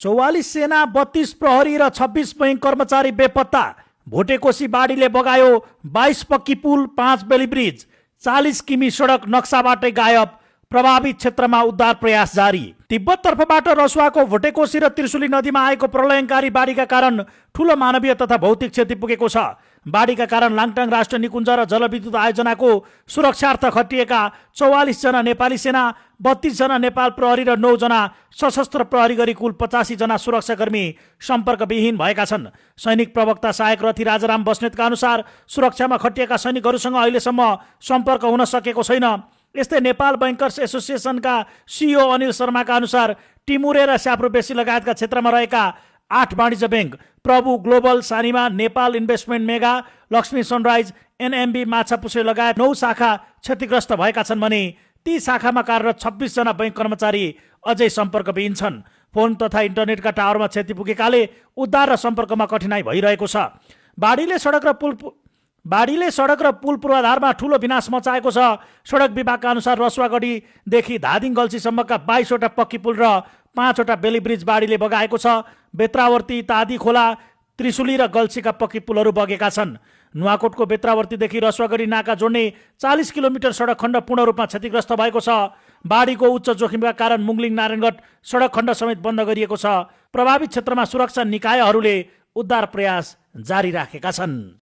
44 सेना, 32 प्रहरी र 26 बैंक कर्मचारी बेपत्ता। भोटेकोशी बाढीले बगायो 22 पक्की पुल, 5 बेली ब्रिज, 40 किमी सडक नक्साबाटै गायब। प्रभावित क्षेत्रमा उद्धार प्रयास जारी। तिब्बत तर्फबाट रसुवाको भोटेकोशी र त्रिशुली नदीमा आएको प्रलयङ्कारी बाढीका कारण ठूलो मानवीय तथा भौतिक क्षति पुगेको छ। बाढीका कारण लाङटाङ राष्ट्रिय निकुञ्ज र जलविद्युत आयोजनाको सुरक्षार्थ खटिएका 44 जना नेपाली सेना, 32 जना नेपाल प्रहरी र 9 जना सशस्त्र प्रहरी गरी कुल 85 जना सुरक्षाकर्मी सम्पर्कविहीन भएका छन्। सैनिक प्रवक्ता सहायक रथी राजाराम बस्नेतका अनुसार सुरक्षामा खटिएका सैनिकहरूसँग अहिलेसम्म सम्पर्क हुन सकेको छैन। यस्तै नेपाल बैंकर्स एसोसिएसनका सिइओ अनिल शर्माका अनुसार टिमुरे र स्याप्रोबेसी लगायतका क्षेत्रमा रहेका 8 वाणिज्य बैंक, प्रभु global, Sanima, Nepal investment mega, Lakshmi sunrise, NMB, Machhapuchhre लगायत 9 शाखा क्षतिग्रस्त भएका छन् भने ती शाखामा कार्यरत 26 जना बैंक कर्मचारी अझै सम्पर्कविहीन छन्। फोन तथा इन्टरनेटका टावरमा क्षति पुगेकाले उद्धार र सम्पर्कमा कठिनाई भइरहेको छ। बाढीले सडक र पुल पूर्वाधारमा ठूलो विनाश मचाएको छ। सडक विभागका अनुसार रसुवागढीदेखि धादिङ गल्छीसम्मका 22 वटा पक्की पुल र 5 वटा बेली ब्रिज बाढीले बगाएको छ। बेत्रावर्ती, तादी खोला, त्रिशुली र गल्छीका पक्की पुलहरू बगेका छन्। नुवाकोटको बेत्रावर्तीदेखि रसुवागढी नाका जोड्ने 40 किलोमिटर सडक खण्ड पूर्ण रूपमा क्षतिग्रस्त भएको छ। बाढीको उच्च जोखिमका कारण मुङलिङ नारायणगढ सडक खण्ड समेत बन्द गरिएको छ। प्रभावित क्षेत्रमा सुरक्षा निकायहरूले उद्धार प्रयास जारी राखेका छन्।